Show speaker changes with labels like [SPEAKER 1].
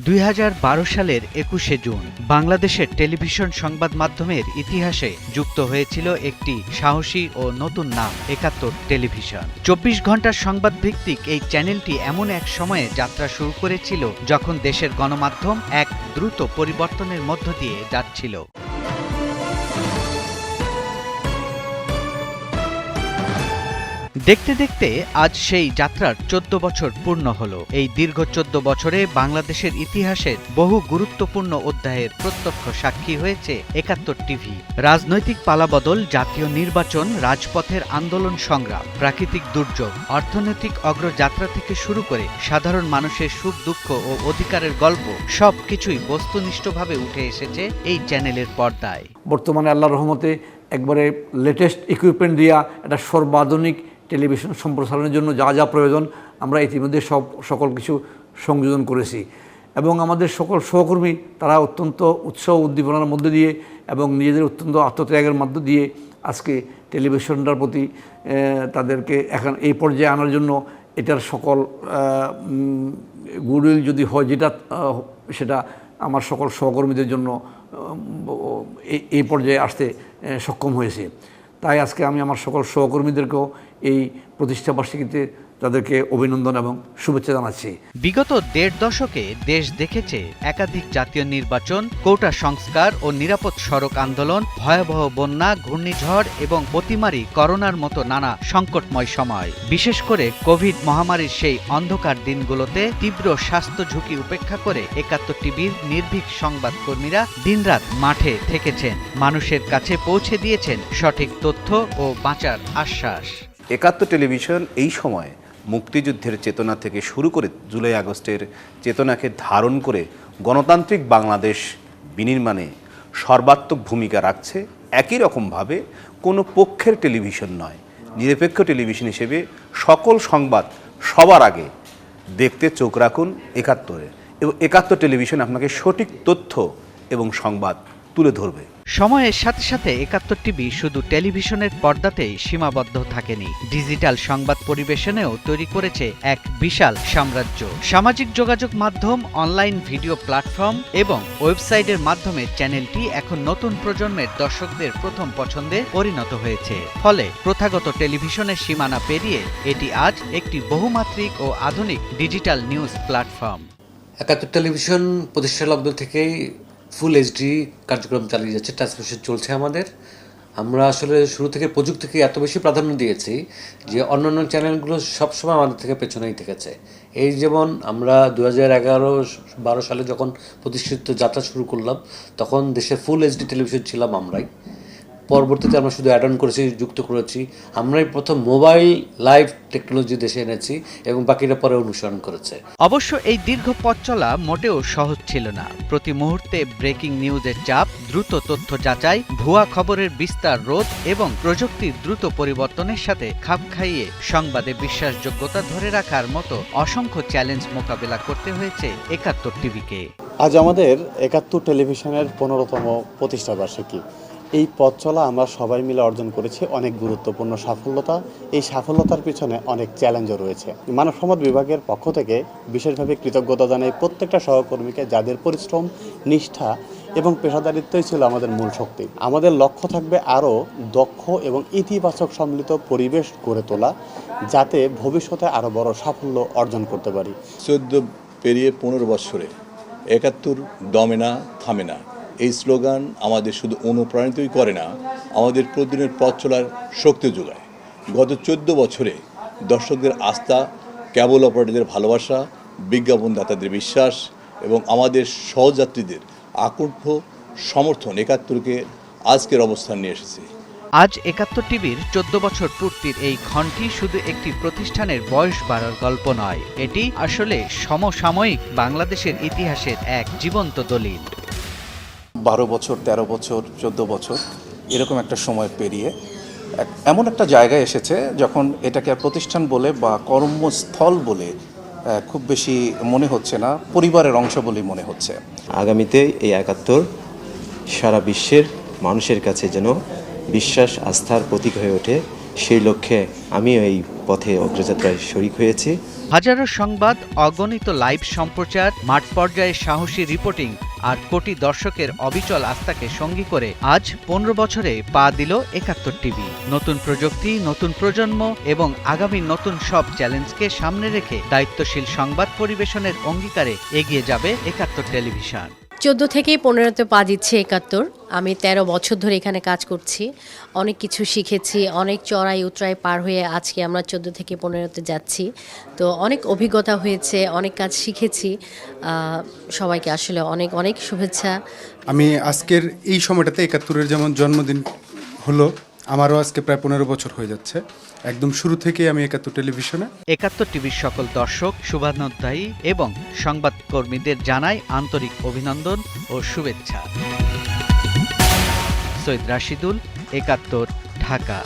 [SPEAKER 1] 2012 সালের 21শে জুন বাংলাদেশের টেলিভিশন সংবাদ মাধ্যমের ইতিহাসে যুক্ত হয়েছিল একটি সাহসী ও নতুন নাম, একাত্তর টেলিভিশন। 24 ঘন্টার সংবাদ ভিত্তিক এই চ্যানেলটি এমন এক সময়ে যাত্রা শুরু করেছিল যখন দেশের গণমাধ্যম এক দ্রুত পরিবর্তনের মধ্য দিয়ে যাচ্ছিল। দেখতে দেখতে আজ সেই যাত্রার 14 বছর পূর্ণ হলো। এই দীর্ঘ 14 বছরে বাংলাদেশের ইতিহাসের বহু গুরুত্বপূর্ণ অধ্যায়ের প্রত্যক্ষ সাক্ষী হয়েছে একাত্তর টিভি। রাজনৈতিক পালাবদল, জাতীয় নির্বাচন, রাজপথের আন্দোলন সংগ্রাম, প্রাকৃতিক দুর্যোগ, অর্থনৈতিক অগ্রযাত্রা থেকে শুরু করে সাধারণ মানুষের সুখ দুঃখ ও অধিকারের গল্প সবকিছুই বস্তুনিষ্ঠভাবে উঠে এসেছে এই চ্যানেলের পর্দায়।
[SPEAKER 2] বর্তমানে আল্লাহর রহমতে একবারে লেটেস্ট ইকুইপমেন্ট দিয়া একটা সর্বাধুনিক টেলিভিশন সম্প্রসারণের জন্য যা যা প্রয়োজন আমরা ইতিমধ্যে সকল কিছু সংযোজন করেছি এবং আমাদের সকল সহকর্মী তারা অত্যন্ত উৎসাহ উদ্দীপনার মধ্যে দিয়ে এবং নিজেদের অত্যন্ত আত্মত্যাগের মধ্য দিয়ে আজকে টেলিভিশনটার প্রতি তাদেরকে এখন এই পর্যায়ে আনার জন্য এটার সকল গুডউইল যদি হয় সেটা আমার সকল সহকর্মীদের জন্য এই পর্যায়ে আসতে সক্ষম হয়েছে। তাই আজকে আমি আমার সকল সহকর্মীদেরকেও এই প্রতিষ্ঠাবার্ষিকীতে তাদেরকে অভিনন্দন এবং শুভেচ্ছা জানাচ্ছি।
[SPEAKER 1] বিগত 1.5 দশকে দেশ দেখেছে একাধিক জাতীয় নির্বাচন, কোটা সংস্কার ও নিরাপদ সড়ক আন্দোলন, ভয়াবহ বন্যা, ঘূর্ণিঝড় এবং অতিমারি করোনার মতো নানা সংকটময় সময়। বিশেষ করে কোভিড মহামারীর সেই অন্ধকার দিনগুলোতে তীব্র স্বাস্থ্য ঝুঁকি উপেক্ষা করে একাত্তর টিভির নির্ভীক সংবাদকর্মীরা দিনরাত মাঠে থেকেছেন, মানুষের কাছে পৌঁছে দিয়েছেন সঠিক তথ্য ও বাঁচার আশ্বাস।
[SPEAKER 3] একাত্তর টেলিভিশন এই সময় মুক্তিযুদ্ধের চেতনা থেকে শুরু করে জুলাই আগস্টের চেতনাকে ধারণ করে গণতান্ত্রিক বাংলাদেশ বিনির্মাণে সর্বাত্মক ভূমিকা রাখছে। একই রকমভাবে কোনো পক্ষের টেলিভিশন নয়, নিরপেক্ষ টেলিভিশন হিসেবে সকল সংবাদ সবার আগে দেখতে চোখ রাখুন একাত্তরে, এবং একাত্তর টেলিভিশন আপনাকে সঠিক তথ্য এবং সংবাদ তুলে ধরবে।
[SPEAKER 1] সময়ের সাথে সাথে একাত্তর টিভি শুধু টেলিভিশনের পর্দাতেই সীমাবদ্ধ থাকেনি, ডিজিটাল সংবাদ পরিবেশনেও তৈরি করেছে এক বিশাল সাম্রাজ্য। সামাজিক যোগাযোগ মাধ্যম, অনলাইন ভিডিও প্ল্যাটফর্ম এবং ওয়েবসাইটের মাধ্যমে চ্যানেলটি এখন নতুন প্রজন্মের দর্শকদের প্রথম পছন্দে পরিণত হয়েছে। ফলে প্রথাগত টেলিভিশনের সীমানা পেরিয়ে এটি আজ একটি বহুমাত্রিক ও আধুনিক ডিজিটাল নিউজ প্ল্যাটফর্ম।
[SPEAKER 4] একাত্তর টেলিভিশন প্রতিষ্ঠা লগ্ন থেকেই ফুল এইচডি কার্যক্রম চালিয়ে যাচ্ছে, ট্রান্সমিশন চলছে আমাদের। আমরা আসলে শুরু থেকে প্রযুক্তিকে এত বেশি প্রাধান্য দিয়েছি যে অন্যান্য চ্যানেলগুলো সবসময় আমাদের থেকে পেছনেই থেকেছে। এই যেমন আমরা 2011-12 সালে যখন প্রতিষ্ঠিত যাত্রা শুরু করলাম তখন দেশে ফুল এইচডি টেলিভিশন ছিলাম আমরাই। পরবর্তীতে আমরা শুধু অ্যাড অন করেছি, যুক্ত করেছি। আমরাই প্রথম মোবাইল লাইভ টেকনোলজি দেশে এনেছি এবং বাকিরা পরে অনুসরণ করেছে।
[SPEAKER 1] অবশ্য এই দীর্ঘ পথ চলা মোটেও সহজ ছিল না। প্রতি মুহূর্তে ব্রেকিং নিউজের চাপ, দ্রুত তথ্য যাচাই, ভুয়া খবরের বিস্তার রোধ এবং প্রযুক্তির দ্রুত পরিবর্তনের সাথে খাপ খাইয়ে সংবাদে বিশ্বাসযোগ্যতা ধরে রাখার মতো অসংখ্য চ্যালেঞ্জ মোকাবেলা করতে হয়েছে একাত্তর টিভিকে।
[SPEAKER 5] আজ আমাদের একাত্তর টেলিভিশনের 15তম প্রতিষ্ঠা বার্ষিকী। এই পথ চলা আমরা সবাই মিলে অর্জন করেছি অনেক গুরুত্বপূর্ণ সাফল্যতা। এই সাফল্যতার পিছনে অনেক চ্যালেঞ্জও রয়েছে। মানব সম্পদ বিভাগের পক্ষ থেকে বিশেষভাবে কৃতজ্ঞতা জানাই প্রত্যেকটা সহকর্মীকে, যাদের পরিশ্রম, নিষ্ঠা এবং পেশাদারিত্বই ছিল আমাদের মূল শক্তি। আমাদের লক্ষ্য থাকবে আরও দক্ষ এবং ইতিবাচক সম্মিলিত পরিবেশ গড়ে তোলা, যাতে ভবিষ্যতে আরও বড় সাফল্য অর্জন করতে পারি।
[SPEAKER 6] 14 পেরিয়ে 15 বছরে একাত্তর দমে না, থামে না, এই স্লোগান আমাদের শুধু অনুপ্রাণিতই করে না, আমাদের প্রতিদিনের পথ চলার শক্তি যোগায়। গত 14 বছরে দর্শকদের আস্থা, কেবল অপারেটরদের ভালোবাসা, বিজ্ঞাপনদাতাদের বিশ্বাস এবং আমাদের সহযাত্রীদের আকুণ্ঠ সমর্থন একাত্তরকে আজকের অবস্থান নিয়ে এসেছে।
[SPEAKER 1] আজ একাত্তর টিভির 14 বছর পূর্তির এই ক্ষণটি শুধু একটি প্রতিষ্ঠানের বয়স বাড়ার গল্প নয়, এটি আসলে সমসাময়িক বাংলাদেশের ইতিহাসের এক জীবন্ত দলিল।
[SPEAKER 7] 12 বছর, 13 বছর, 14 বছর এরকম একটা সময় পেরিয়ে এমন একটা জায়গায় এসেছে যখন এটাকে আর প্রতিষ্ঠান বলে বা কর্মস্থল বলে খুব বেশি মনে হচ্ছে না, পরিবারের অংশ বলেই মনে হচ্ছে।
[SPEAKER 8] আগামীতে এই একাত্তর সারা বিশ্বের মানুষের কাছে যেন বিশ্বাস, আস্থার প্রতীক হয়ে ওঠে সেই লক্ষ্যে আমিও এই পথে অগ্রযাত্রায় শরিক হয়েছি।
[SPEAKER 1] হাজারো সংবাদ, অগণিত লাইভ সম্প্রচার, মাঠ পর্যায়ে সাহসী রিপোর্টিং আর কোটি দর্শকের অবিচল আস্থাকে সঙ্গী করে আজ 15 বছরে পা দিল ৭১ টিভি। নতুন প্রযুক্তি, নতুন প্রজন্ম এবং আগামী নতুন সব চ্যালেঞ্জকে সামনে রেখে দায়িত্বশীল সংবাদ পরিবেশনের অঙ্গীকারে এগিয়ে যাবে ৭১ টেলিভিশন।
[SPEAKER 9] 14 থেকে 15তে পা দিচ্ছে ৭১। আমি 13 বছর ধরে এখানে কাজ করছি, অনেক কিছু শিখেছি, অনেক চড়াই উতরাই পার হয়ে আজকে আমরা 14 থেকে 15তে যাচ্ছি। তো অনেক অভিজ্ঞতা হয়েছে, অনেক কাজ শিখেছি। সবাইকে আসলে অনেক অনেক শুভেচ্ছা।
[SPEAKER 10] আমি আজকের এই সময়টাতে ৭১-এর যেমন জন্মদিন হলো, আমারও আজকে প্রায় 15 বছর হয়ে যাচ্ছে। একদম শুরু থেকে আমি ৭১ টেলিভিশনে।
[SPEAKER 1] ৭১ টিভির সকল দর্শক, শুভানুধ্যায়ী এবং সংবাদকর্মীদের জানাই আন্তরিক অভিনন্দন ও শুভেচ্ছা। সৈয়দ রাশিদুল, ৭১, ঢাকা।